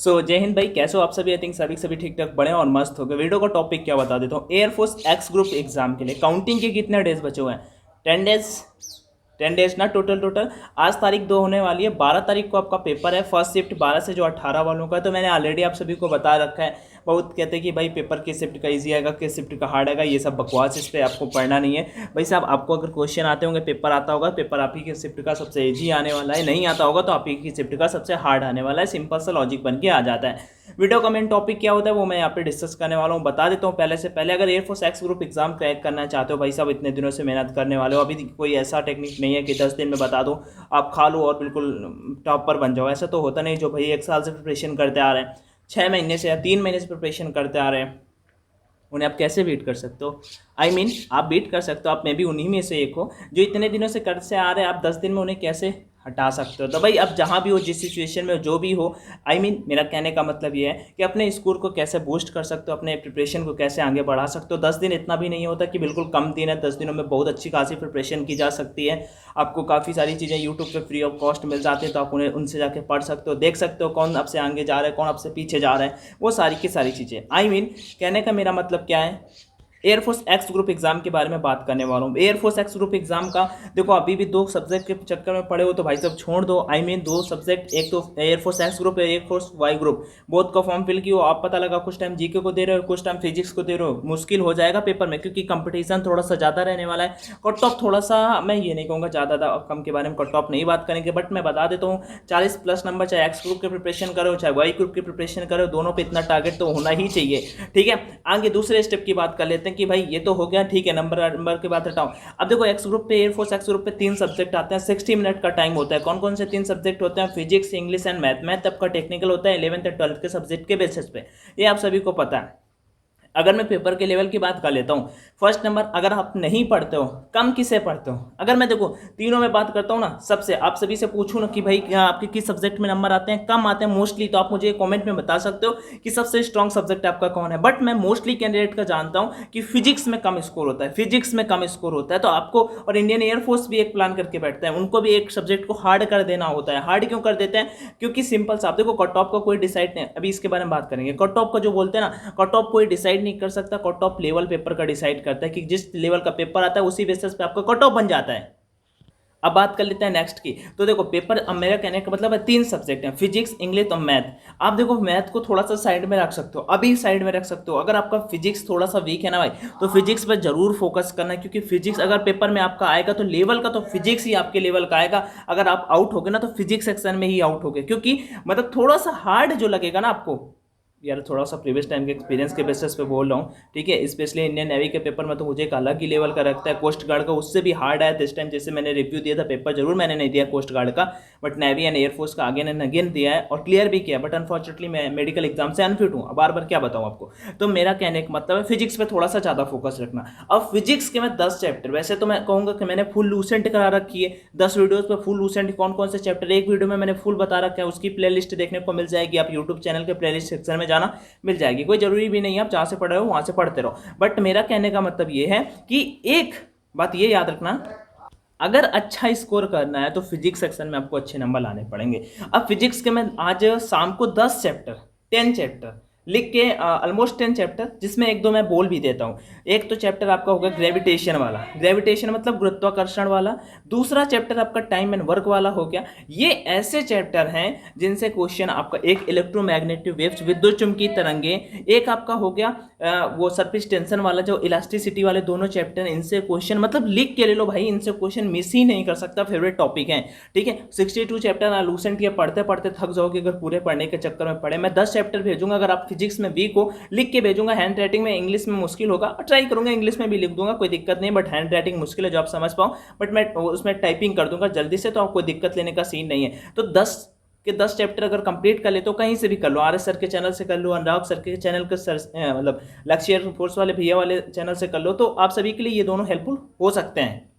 जय हिंद भाई, कैसे हो आप सभी। आई थिंक सभी ठीक ठाक बड़े हैं और मस्त हो गए। वीडियो का टॉपिक क्या बता देता हूँ। एयरफोर्स एक्स ग्रुप एग्जाम के लिए काउंटिंग के कितने डेज बचे हुए हैं। 10 डेज। 10 डेज ना, टोटल आज तारीख 2 होने वाली है। 12 तारीख को आपका पेपर है, फर्स्ट शिफ्ट 12 से जो 18 वालों का है। तो मैंने ऑलरेडी आप सभी को बता रखा है। बहुत कहते हैं कि भाई पेपर किस शिफ्ट का इजी आएगा, किस शिफ्ट का हार्ड आएगा। ये सब बकवास, इस पर आपको पढ़ना नहीं है भाई साहब। आपको अगर क्वेश्चन आते होंगे, पेपर आता होगा, पेपर आप ही के शिफ्ट का सबसे इजी आने वाला है। नहीं आता होगा तो आप ही की शिफ्ट का सबसे हार्ड आने वाला है। सिंपल सा लॉजिक बन के आ जाता है। वीडियो का मेन टॉपिक क्या होता है वो मैं यहाँ पे डिस्कस करने वाला हूँ, बता देता हूँ पहले से पहले। अगर air force X group exam crack करना चाहते हो भाई साहब, इतने दिनों से मेहनत करने वाले हो, अभी कोई ऐसा टेक्निक नहीं है कि 10 दिन में बता दो आप खा लो और बिल्कुल टॉपर बन जाओ। ऐसा तो होता नहीं। जो भाई 1 साल से प्रिपरेशन करते आ रहे हैं, 6 महीने से या 3 महीने से प्रिपरेशन करते आ रहे हैं, उन्हें आप कैसे बीट कर सकते हो। आप बीट कर सकते हो। आप में भी उन्हीं में से एक हो जो इतने दिनों से करते से आ रहे हैं। आप 10 दिन में उन्हें कैसे हटा सकते हो। तो भाई अब जहाँ भी हो, जिस सिचुएशन में जो भी हो, मेरा कहने का मतलब ये है कि अपने स्कोर को कैसे बूस्ट कर सकते हो, अपने प्रिपरेशन को कैसे आगे बढ़ा सकते हो। 10 दिन इतना भी नहीं होता कि बिल्कुल कम दिन है। 10 दिनों में बहुत अच्छी खासी प्रिपरेशन की जा सकती है। आपको काफ़ी सारी चीज़ें यूट्यूब पे फ्री ऑफ कॉस्ट मिल जाती है, तो आप उन्हें उनसे जाके पढ़ सकते हो, देख सकते हो कौन आपसे आगे जा रहा है, कौन आपसे पीछे जा रहा है। वो सारी की सारी चीज़ें कहने का मेरा मतलब क्या है। एयरफोर्स एक्स ग्रुप एग्जाम के बारे में बात करने वाला हूँ। एयरफोर्स एक्स ग्रुप एग्जाम का देखो, अभी भी 2 सब्जेक्ट के चक्कर में पड़े हो तो भाई साहब छोड़ दो। 2 सब्जेक्ट, एक तो air force X group, air force Y group, both का फॉर्म फिल किया। आप पता लगा कुछ टाइम जीके को दे रहे हो, कुछ टाइम फिजिक्स को दे रहे हो, मुश्किल हो जाएगा पेपर में, क्योंकि कंपटीशन थोड़ा सा ज़्यादा रहने वाला है। कट ऑफ थोड़ा सा, मैं ये नहीं कहूँगा ज़्यादा कम के बारे में कट ऑफ नहीं बात करेंगे, बट मैं बता देता हूँ 40+ नंबर, चाहे एक्स ग्रुप की प्रिपरेशन करो चाहे वाई ग्रुप की प्रिपरेशन करो, दोनों पे इतना टारगेट तो होना ही चाहिए। ठीक है, आगे दूसरे स्टेप की बात कर लेते हैं कि भाई ये तो हो गया, ठीक है, नंबर की बात हटाओ। अब देखो एक्स ग्रुप पे, एयरफोर्स एक्स ग्रुप पे 3 सब्जेक्ट आते हैं, 60 मिनट का टाइम होता है। कौन कौन से 3 सब्जेक्ट होते हैं? Physics, English and math. Math आपका टेक्निकल होता है 11th और 12th के सब्जेक्ट के बेसिस पे, ये आप सभी को पता है। अगर मैं पेपर के लेवल की बात कर लेता हूँ, फर्स्ट नंबर, अगर आप नहीं पढ़ते हो, कम किसे पढ़ते हो। अगर मैं देखो तीनों में बात करता हूँ ना, सबसे आप सभी से पूछूँ ना कि भाई क्या आपके किस सब्जेक्ट में नंबर आते हैं, कम आते हैं मोस्टली, तो आप मुझे कमेंट में बता सकते हो कि सबसे स्ट्रॉन्ग सब्जेक्ट आपका कौन है। बट मैं मोस्टली कैंडिडेट का जानता हूँ कि फिजिक्स में कम स्कोर होता है, फिजिक्स में कम स्कोर होता है। तो आपको, और इंडियन एयरफोर्स भी एक प्लान करके बैठता है, उनको भी एक सब्जेक्ट को हार्ड कर देना होता है। हार्ड क्यों कर देते हैं? क्योंकि सिंपल सा, आप देखो कट ऑफ का कोई डिसाइड नहीं, अभी इसके बारे में बात करेंगे। कट ऑफ का जो बोलते हैं ना, कट ऑफ कोई डिसाइड नहीं कर सकता। कट ऑफ लेवल पेपर का डिसाइड करता है कि जिस लेवल का पेपर आता है उसी बेसिस पे आपका कट ऑफ बन जाता है। अब बात कर लेते हैं नेक्स्ट की। तो देखो पेपर, अब मेरा कहने का मतलब है 3 सब्जेक्ट हैं, फिजिक्स, इंग्लिश और मैथ। आप देखो मैथ को थोड़ा सा साइड में रख सकते हो, अभी साइड में रख सकते हो। अगर आपका फिजिक्स थोड़ा सा वीक है ना भाई, तो फिजिक्स पर जरूर फोकस करना है, क्योंकि फिजिक्स अगर पेपर में आपका आएगा तो लेवल का तो फिजिक्स ही आपके लेवल का आएगा। अगर आप आउट हो गए ना तो फिजिक्स सेक्शन में ही आउट हो गए, क्योंकि मतलब थोड़ा सा हार्ड जो लगेगा ना आपको, यार थोड़ा सा प्रीवियस टाइम के एक्सपीरियंस के बेसिस पे बोल रहा हूँ, ठीक है। स्पेशली इंडियन नेवी के पेपर में तो मुझे एक अलग ही लेवल का रखता है। कोस्ट गार्ड का उससे भी हार्ड आया दिस टाइम, जैसे मैंने रिव्यू दिया था पेपर, जरूर मैंने नहीं दिया कोस्ट गार्ड का, बट नेवी एंड एयरफोर्स का अगेन एंड अगेन दिया है और क्लियर भी किया। बट अनफॉर्चुनेटली मैं मेडिकल एग्जाम से अनफिट हूँ, बार बार क्या बताऊँ आपको। तो मेरा कहने का मतलब है फिजिक्स पे थोड़ा सा ज़्यादा फोकस रखना। अब फिजिक्स के मैं 10 चैप्टर, वैसे तो मैं कहूँगा कि मैंने फुल लूसेंट करा रखी है, 10 वीडियोज़ पर फुल लूसेंट कौन कौन से चैप्टर, एक वीडियो में मैंने फुल बता रखा है। उसकी प्लेलिस्ट देखने को मिल जाएगी, आप यूट्यूब चैनल के प्लेलिस्ट सेक्शन में जाना, मिल जाएगी। कोई जरूरी भी नहीं है आप जहां से पढ़ रहे हो वहां से पढ़ते रहो। बट मेरा कहने का मतलब ये है कि एक बात ये याद रखना, अगर अच्छा स्कोर करना है तो फिजिक्स सेक्शन में आपको अच्छे नंबर लाने पड़ेंगे। अब फिजिक्स के मैं आज शाम को 10 चैप्टर लिख के, ऑलमोस्ट 10 चैप्टर, जिसमें 1-2 मैं बोल भी देता हूँ। एक तो चैप्टर आपका होगा ग्रेविटेशन वाला, ग्रेविटेशन मतलब गुरुत्वाकर्षण वाला। दूसरा चैप्टर आपका टाइम एंड वर्क वाला हो गया। ये ऐसे चैप्टर हैं जिनसे क्वेश्चन आपका, एक इलेक्ट्रोमैग्नेटिक वेव्स, विद्युत चुंबकीय तरंगे, एक आपका हो गया वो सरफेस टेंशन वाला, जो इलास्टिसिटी वाले दोनों चैप्टर, इनसे क्वेश्चन मतलब लिख के ले लो भाई, इनसे क्वेश्चन मिस ही नहीं कर सकता। फेवरेट टॉपिक है, ठीक है। 62 चैप्टर लूसेंट के पढ़ते पढ़ते थक जाओगे अगर पूरे पढ़ने के चक्कर में पढ़े। मैं 10 चैप्टर भेजूंगा, अगर आप फिजिक्स में वीक हो लिख के भेजूंगा। हैंड राइटिंग में इंग्लिश में मुश्किल होगा, ट्राई करूंगा इंग्लिश में भी लिख दूंगा, कोई दिक्कत नहीं। बट हैंड राइटिंग मुश्किल है जो आप समझ पाओ, बट मैं उसमें टाइपिंग कर दूंगा जल्दी से, तो आपको कोई दिक्कत लेने का सीन नहीं है। तो 10 चैप्टर अगर कंप्लीट कर ले तो कहीं से भी कर लो, आर एस सर के चैनल से कर लो, अनुराग सर के चैनल के सर, मतलब लक्ष्य फोर्स वाले भैया वाले चैनल से कर लो, तो आप सभी के लिए ये दोनों हेल्पफुल हो सकते हैं।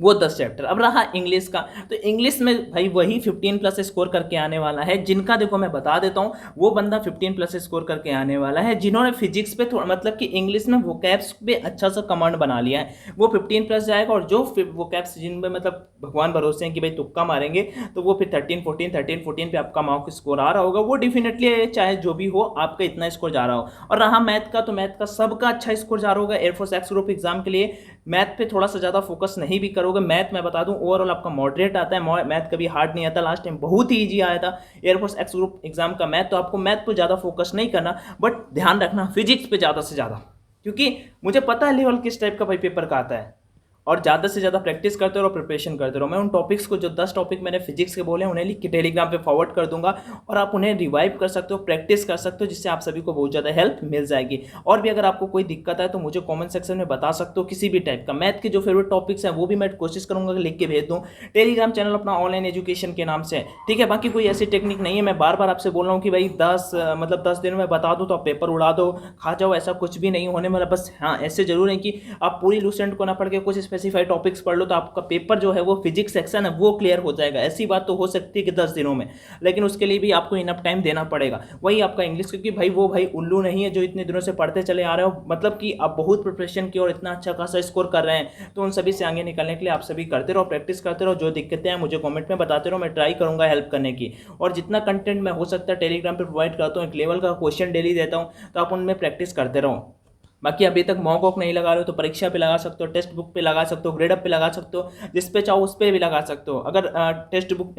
वो 10 चैप्टर। अब रहा इंग्लिश का, तो इंग्लिश में भाई वही 15 प्लस स्कोर करके आने वाला है, जिनका देखो मैं बता देता हूँ, वो बंदा 15 प्लस स्कोर करके आने वाला है जिन्होंने फिजिक्स पे थोड़ा मतलब कि इंग्लिश में वोकैब्स पे अच्छा सा कमांड बना लिया है, वो 15 प्लस जाएगा। और जो वोकैब्स जिनमें मतलब भगवान भरोसे हैं कि भाई तुक्का मारेंगे, तो वो फिर 13 14 पे आपका मार्क स्कोर आ रहा होगा, वो डेफिनेटली चाहे जो भी हो आपका इतना स्कोर जा रहा हो। और रहा मैथ का, तो मैथ का सबका अच्छा स्कोर जा रहा होगा एयरफोर्स एक्स ग्रुप एग्जाम के लिए। मैथ पे थोड़ा सा ज़्यादा फोकस नहीं भी करोगे, मैथ मैं बता दूं ओवरऑल आपका मॉडरेट आता है, मैथ कभी हार्ड नहीं आता, लास्ट टाइम बहुत ही ईजी आया था एयरफोर्स एक्स ग्रुप एग्जाम का मैथ। तो आपको मैथ पे ज़्यादा फोकस नहीं करना, बट ध्यान रखना फिजिक्स पे ज़्यादा से ज़्यादा, क्योंकि मुझे पता है लेवल किस टाइप का भाई पेपर का आता है। और ज़्यादा से ज़्यादा प्रैक्टिस करते रहो, प्रिपरेशन करते रहो। मैं उन टॉपिक्स को, जो 10 टॉपिक मैंने फिजिक्स के बोले उन्हें लिख के टेलीग्राम पे फॉरवर्ड कर दूंगा, और आप उन्हें रिवाइव कर सकते हो, प्रैक्टिस कर सकते हो, जिससे आप सभी को बहुत ज़्यादा हेल्प मिल जाएगी। और भी अगर आपको कोई दिक्कत है तो मुझे कॉमेंट सेक्शन में बता सकते हो, किसी भी टाइप का मैथ के जो फेवरेट टॉपिक्स हैं वो भी मैं कोशिश करूंगा लिख के भेज दूँ। टेलीग्राम चैनल अपना ऑनलाइन एजुकेशन के नाम से, ठीक है। बाकी कोई ऐसी टेक्निक नहीं है, मैं बार बार आपसे बोल रहा हूँ कि भाई 10 दिन में बता दो तो आप पेपर उड़ा दो, खा जाओ, ऐसा कुछ भी नहीं होने वाला। बस हाँ, ऐसे जरूर है कि आप पूरी लूसेंट को ना पढ़ के कुछ स्पेसिफाइड टॉपिक्स पढ़ लो, तो आपका पेपर जो है वो फिजिक्स सेक्शन है वो क्लियर हो जाएगा। ऐसी बात तो हो सकती है कि 10 दिनों में, लेकिन उसके लिए भी आपको इनफ टाइम देना पड़ेगा। वही आपका इंग्लिश, क्योंकि भाई वो भाई उल्लू नहीं है जो इतने दिनों से पढ़ते चले आ रहे हो, मतलब कि आप बहुत प्रिपरेशन की और इतना अच्छा खासा स्कोर कर रहे हैं, तो उन सभी से आगे निकलने के लिए आप सभी करते रहो, प्रैक्टिस करते रहो। जो दिक्कतें हैं मुझे कॉमेंट में बताते रहो, मैं ट्राई करूंगा हेल्प करने की। और जितना कंटेंट मैं हो सकता है टेलीग्राम पर प्रोवाइड करता हूँ, एक लेवल का क्वेश्चन डेली देता हूँ, तो आप उनमें प्रैक्टिस करते रहो। बाकी अभी तक मॉक वॉक नहीं लगा रहे हो तो परीक्षा पे लगा सकते हो, टेक्स्ट बुक पे लगा सकते हो, ग्रेड अप पे लगा सकते हो, जिस पे चाहो उस पे भी लगा सकते हो। अगर टेक्स्ट बुक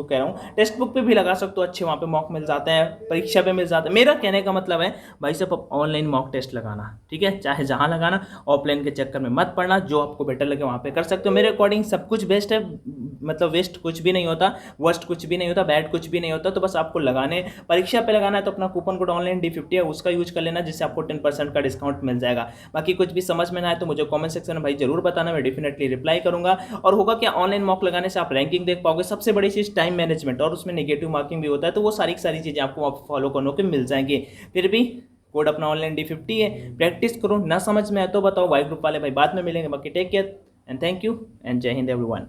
कह रहा हूँ, टेक्स्ट बुक पे भी लगा सकते हो, अच्छे वहाँ पे मॉक मिल जाते हैं, परीक्षा पे मिल जाते हैं। मेरा कहने का मतलब है भाई साहब ऑनलाइन मॉक टेस्ट लगाना, ठीक है, चाहे जहाँ लगाना, ऑफलाइन के चक्कर में मत पड़ना, जो आपको बेटर लगे वहाँ पे कर सकते हो। मेरे अकॉर्डिंग सब कुछ बेस्ट है, मतलब वेस्ट कुछ भी नहीं होता, वर्स्ट कुछ भी नहीं होता, बैड कुछ भी नहीं होता। तो बस आपको लगाने, परीक्षा पे लगाना है तो अपना कूपन कोड ऑनलाइन D50 है, उसका यूज कर लेना, जिससे आपको 10% का डिस्काउंट मिल जाएगा। बाकी कुछ भी समझ में ना आए तो मुझे कमेंट सेक्शन में भाई जरूर बताना, मैं डेफिनेटली रिप्लाई करूंगा। और होगा क्या, ऑनलाइन मॉक लगाने से आप रैंकिंग देख पाओगे, सबसे बड़ी चीज़ टाइम मैनेजमेंट, और उसमें नेगेटिव मार्किंग भी होता है, तो वो सारी चीज़ें आपको फॉलो करने को मिल जाएंगी। फिर भी कोड अपना ऑनलाइन D50 है, प्रैक्टिस करो, ना समझ में आए तो बताओ, वाई ग्रुप वाले भाई बाद में मिलेंगे। बाकी take care and thank you and Jai Hind everyone.